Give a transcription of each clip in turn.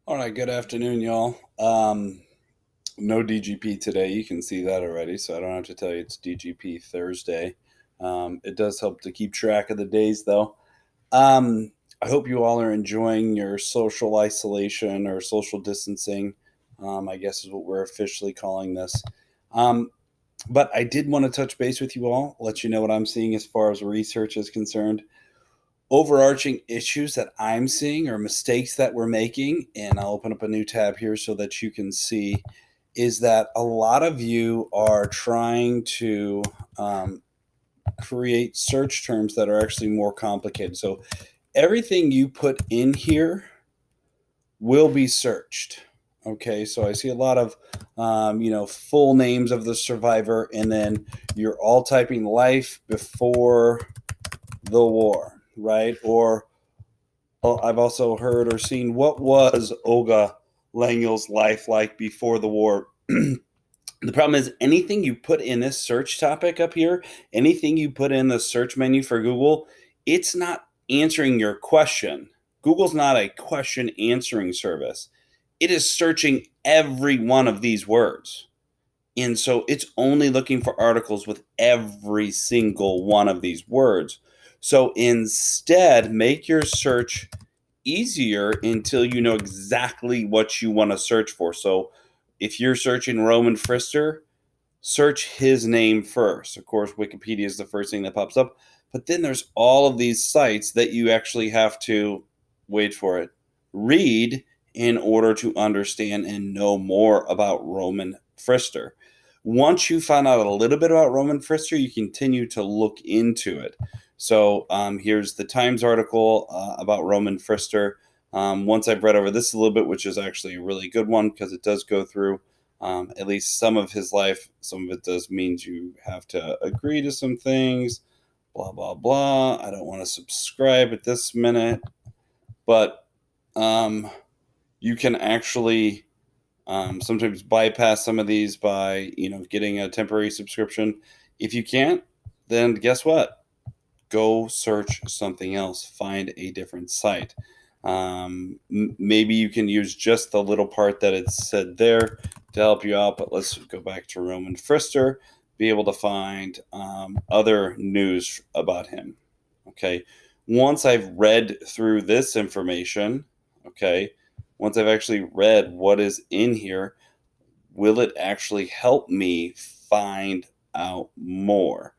All right, good afternoon, y'all. No DGP today. You can see that already, so I don't have to tell you it's DGP Thursday. It does help to keep track of the days, though. Um, I hope you all are enjoying your social isolation or social distancing, I guess is what we're officially calling this. Um, but I did want to touch base with you all, let you know what I'm seeing as far as research is concerned. Overarching issues that I'm seeing or mistakes that we're making, and I'll open up a new tab here so that you can see, is that a lot of you are trying to um, create search terms that are actually more complicated. So everything you put in here will be searched. Okay, so I see a lot of, full names of the survivor, and then you're all typing life before the war, right? Or I've also heard or seen what was Olga Langel's life like before the war. The problem is anything you put in this search topic up here, anything you put in the search menu for Google, it's not answering your question. Google's not a question answering service. It is searching every one of these words. And so it's only looking for articles with every single one of these words. So instead, make your search easier until you know exactly what you want to search for. So if you're searching Roman Frister, search his name first. Of course, Wikipedia is the first thing that pops up, but then there's all of these sites that you actually have to wait for it, read in order to understand and know more about Roman Frister. Once you find out a little bit about Roman Frister, you continue to look into it. So here's the Times article about Roman Frister. Once I've read over this a little bit, which is actually a really good one because it does go through at least some of his life. Some of it does means you have to agree to some things, blah, blah, blah. I don't want to subscribe at this minute, but um, you can actually sometimes bypass some of these by, getting a temporary subscription. If you can't, then guess what? Go search something else, find a different site. Maybe you can use just the little part that it said there to help you out, but let's go back to Roman Frister, be able to find other news about him. Okay. Once I've read through this information, okay, once I've actually read what is in here, will it actually help me find out more?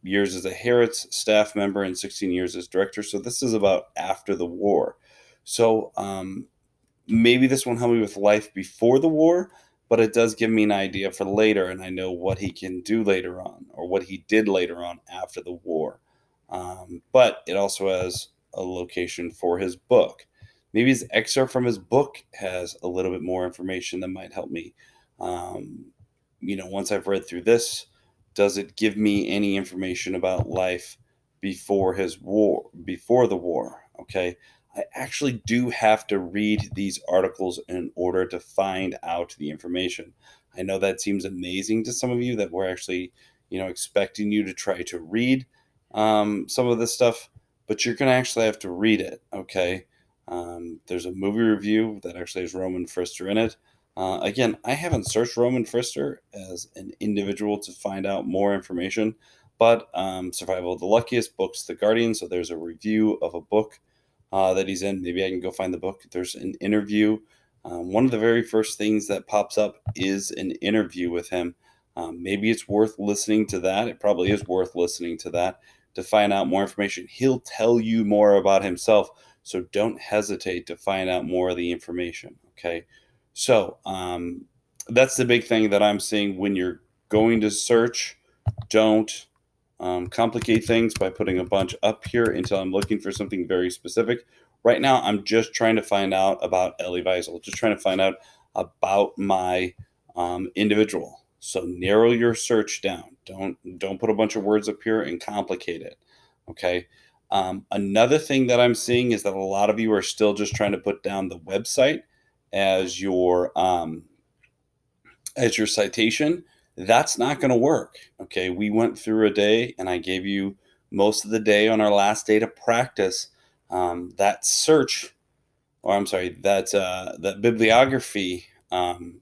Years as a Harrods staff member and 16 years as director. So this is about after the war. So maybe this won't help me with life before the war, but it does give me an idea for later, and I know what he can do later on or what he did later on after the war. But it also has a location for his book. Maybe his excerpt from his book has a little bit more information that might help me. Um, once I've read through this, does it give me any information about life before the war? Okay. I actually do have to read these articles in order to find out the information. I know that seems amazing to some of you that we're actually, expecting you to try to read some of this stuff, but you're going to actually have to read it. Okay. There's a movie review that actually has Roman Frister in it. Again, I haven't searched Roman Frister as an individual to find out more information, but Survival of the Luckiest, Books The Guardian. So there's a review of a book that he's in. Maybe I can go find the book. There's an interview. One of the very first things that pops up is an interview with him. Maybe it's worth listening to that. It probably is worth listening to that to find out more information. He'll tell you more about himself, so don't hesitate to find out more of the information. Okay. So that's the big thing that I'm seeing when you're going to search. Don't complicate things by putting a bunch up here until I'm looking for something very specific. Right now, I'm just trying to find out about Elie Wiesel, just trying to find out about my individual. So narrow your search down. Don't put a bunch of words up here and complicate it. Okay. Another thing that I'm seeing is that a lot of you are still just trying to put down the website as your citation. That's not going to work. Okay, we went through a day, and I gave you most of the day on our last day to practice that search or I'm sorry, that bibliography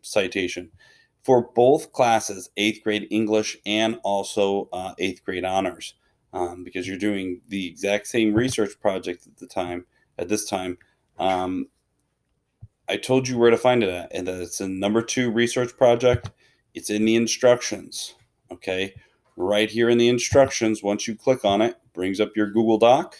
citation for both classes, eighth grade English and also eighth grade honors, because you're doing the exact same research project at the time. At this time, um, I told you where to find it at, and that it's in number 2 research project. It's in the instructions. Okay, right here in the instructions. Once you click on it, brings up your Google Doc,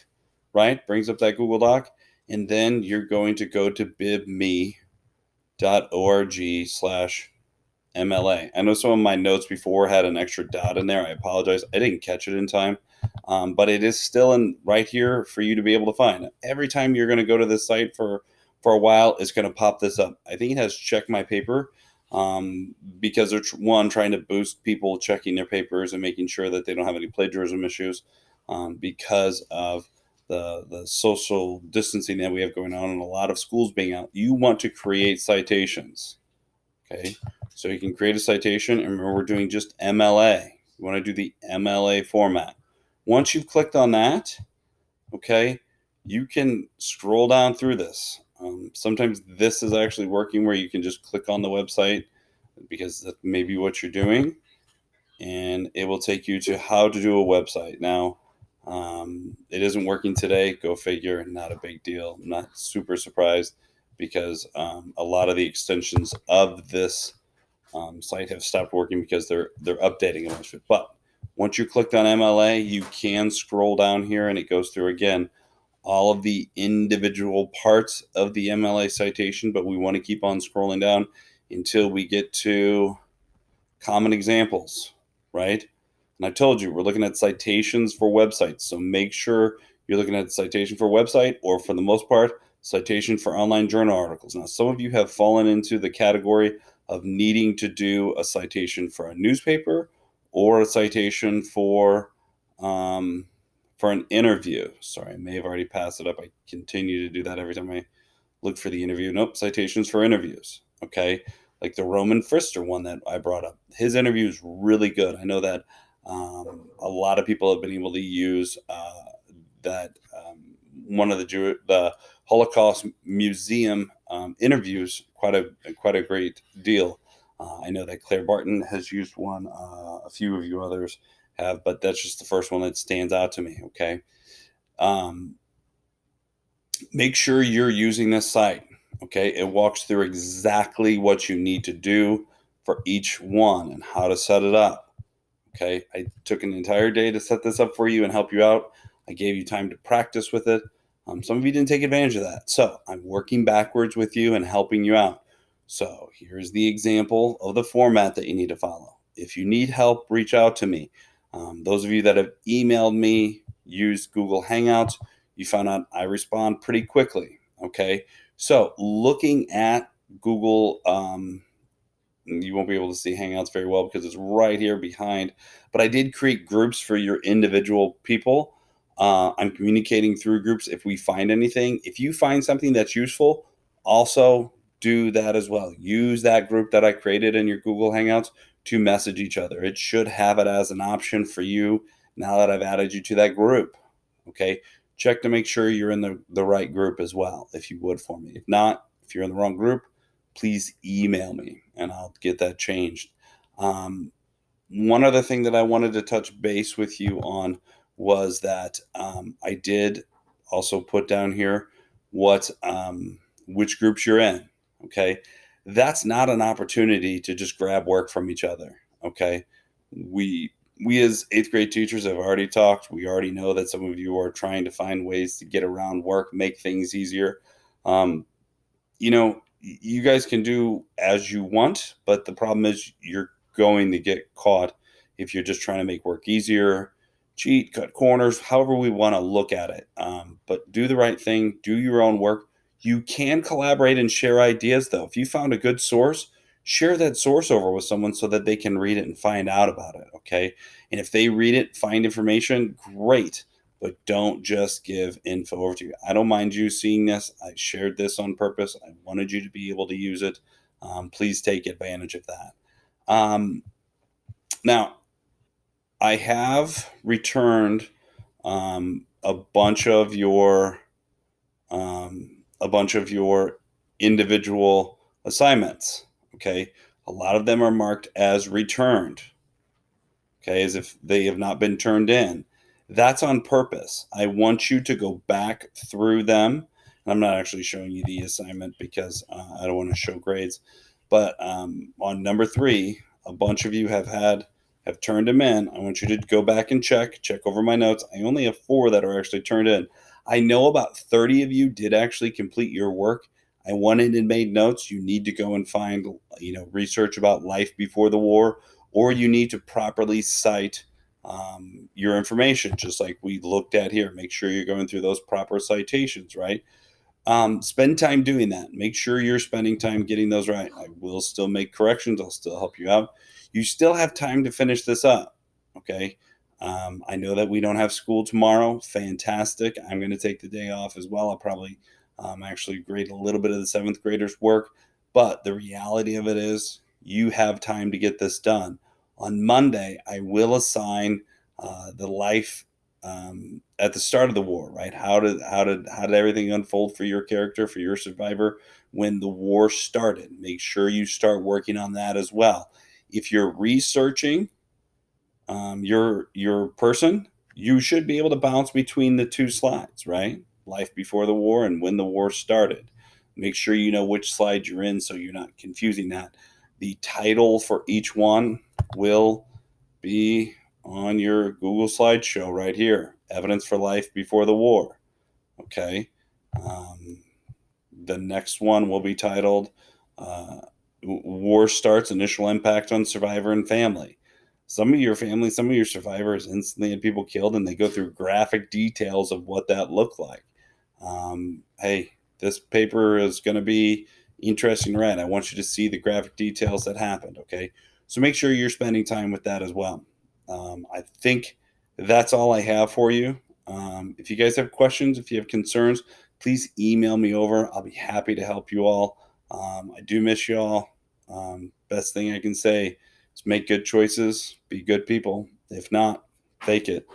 right? Brings up that Google Doc, and then you're going to go to bibme.org/MLA. I know some of my notes before had an extra dot in there. I apologize. I didn't catch it in time, but it is still in right here for you to be able to find. Every time you're going to go to this site for a while, it's going to pop this up. I think it has check my paper, because they're trying to boost people checking their papers and making sure that they don't have any plagiarism issues, because of the social distancing that we have going on and a lot of schools being out. You want to create citations. Okay, so you can create a citation, and remember, we're doing just MLA. You want to do the MLA format. Once you've clicked on that, okay, you can scroll down through this. Sometimes this is actually working where you can just click on the website, because that may be what you're doing, and it will take you to how to do a website. Now, it isn't working today. Go figure. Not a big deal. I'm not super surprised, because a lot of the extensions of this site have stopped working because they're updating a bunch of it. But once you clicked on MLA, you can scroll down here, and it goes through again all of the individual parts of the MLA citation. But we want to keep on scrolling down until we get to common examples, right? And I told you we're looking at citations for websites, so make sure you're looking at citation for website, or for the most part, citation for online journal articles. Now, some of you have fallen into the category of needing to do a citation for a newspaper or a citation um, for an interview. Sorry, I may have already passed it up. I continue to do that every time I look for the interview. Nope, citations for interviews. Okay, like the Roman Frister one that I brought up. His interview is really good. I know that a lot of people have been able to use that one of the Holocaust Museum interviews quite a great deal. I know that Claire Barton has used one. A few of you others have, but that's just the first one that stands out to me. Okay. Um, Make sure you're using this site. Okay, it walks through exactly what you need to do for each one and how to set it up. Okay, I took an entire day to set this up for you and help you out. I gave you time to practice with it. Some of you didn't take advantage of that, so I'm working backwards with you and helping you out. So here's the example of the format that you need to follow. If you need help, reach out to me. Those of you that have emailed me, used Google Hangouts, you found out I respond pretty quickly. Okay, so looking at Google, you won't be able to see Hangouts very well because it's right here behind. But I did create groups for your individual people. I'm communicating through groups if we find anything. If you find something that's useful, also do that as well. Use that group that I created in your Google Hangouts to message each other. It should have it as an option for you now that I've added you to that group. Okay. Check to make sure you're in the right group as well, if you would for me. If not, if you're in the wrong group, please email me and I'll get that changed. One other thing that I wanted to touch base with you on was that I did also put down here what which groups you're in. Okay, that's not an opportunity to just grab work from each other. Okay, we as eighth grade teachers have already talked. We already know that some of you are trying to find ways to get around work, make things easier. Um, you guys can do as you want, but the problem is you're going to get caught if you're just trying to make work easier, cheat, cut corners, however we want to look at it. But do the right thing, do your own work. You can collaborate and share ideas, though. If you found a good source, share that source over with someone so that they can read it and find out about it. Okay. And if they read it, find information, great, but don't just give info over to you. I don't mind you seeing this. I shared this on purpose. I wanted you to be able to use it. Please take advantage of that. Now, I have returned a bunch of your a bunch of your individual assignments. Okay. A lot of them are marked as returned. Okay. As if they have not been turned in. That's on purpose. I want you to go back through them. I'm not actually showing you the assignment because I don't want to show grades. But on number 3, a bunch of you have turned them in. I want you to go back and check over my notes. I only have 4 that are actually turned in. I know about 30 of you did actually complete your work. I went in and made notes. You need to go and find, research about life before the war, or you need to properly cite your information, just like we looked at here. Make sure you're going through those proper citations, right? Spend time doing that. Make sure you're spending time getting those right. I will still make corrections. I'll still help you out. You still have time to finish this up. Okay. I know that we don't have school tomorrow. Fantastic. I'm going to take the day off as well. I'll probably actually grade a little bit of the 7th graders' work. But the reality of it is you have time to get this done. On Monday, I will assign the life at the start of the war, right? How did everything unfold for your character, for your survivor when the war started? Make sure you start working on that as well. If you're researching your person, you should be able to bounce between the 2 slides, right? Life before the war and when the war started. Make sure you know which slide you're in so you're not confusing that. The title for each one will be on your Google slideshow right here. Evidence for life before the war. Okay. The next one will be titled War Starts, Initial Impact on Survivor and Family. Some of your family, some of your survivors instantly had people killed, and they go through graphic details of what that looked like. Hey, this paper is going to be interesting to read. I want you to see the graphic details that happened. Okay. So make sure you're spending time with that as well. I think that's all I have for you. If you guys have questions, if you have concerns, please email me over. I'll be happy to help you all. I do miss you all. Best thing I can say is make good choices, be good people. If not, fake it.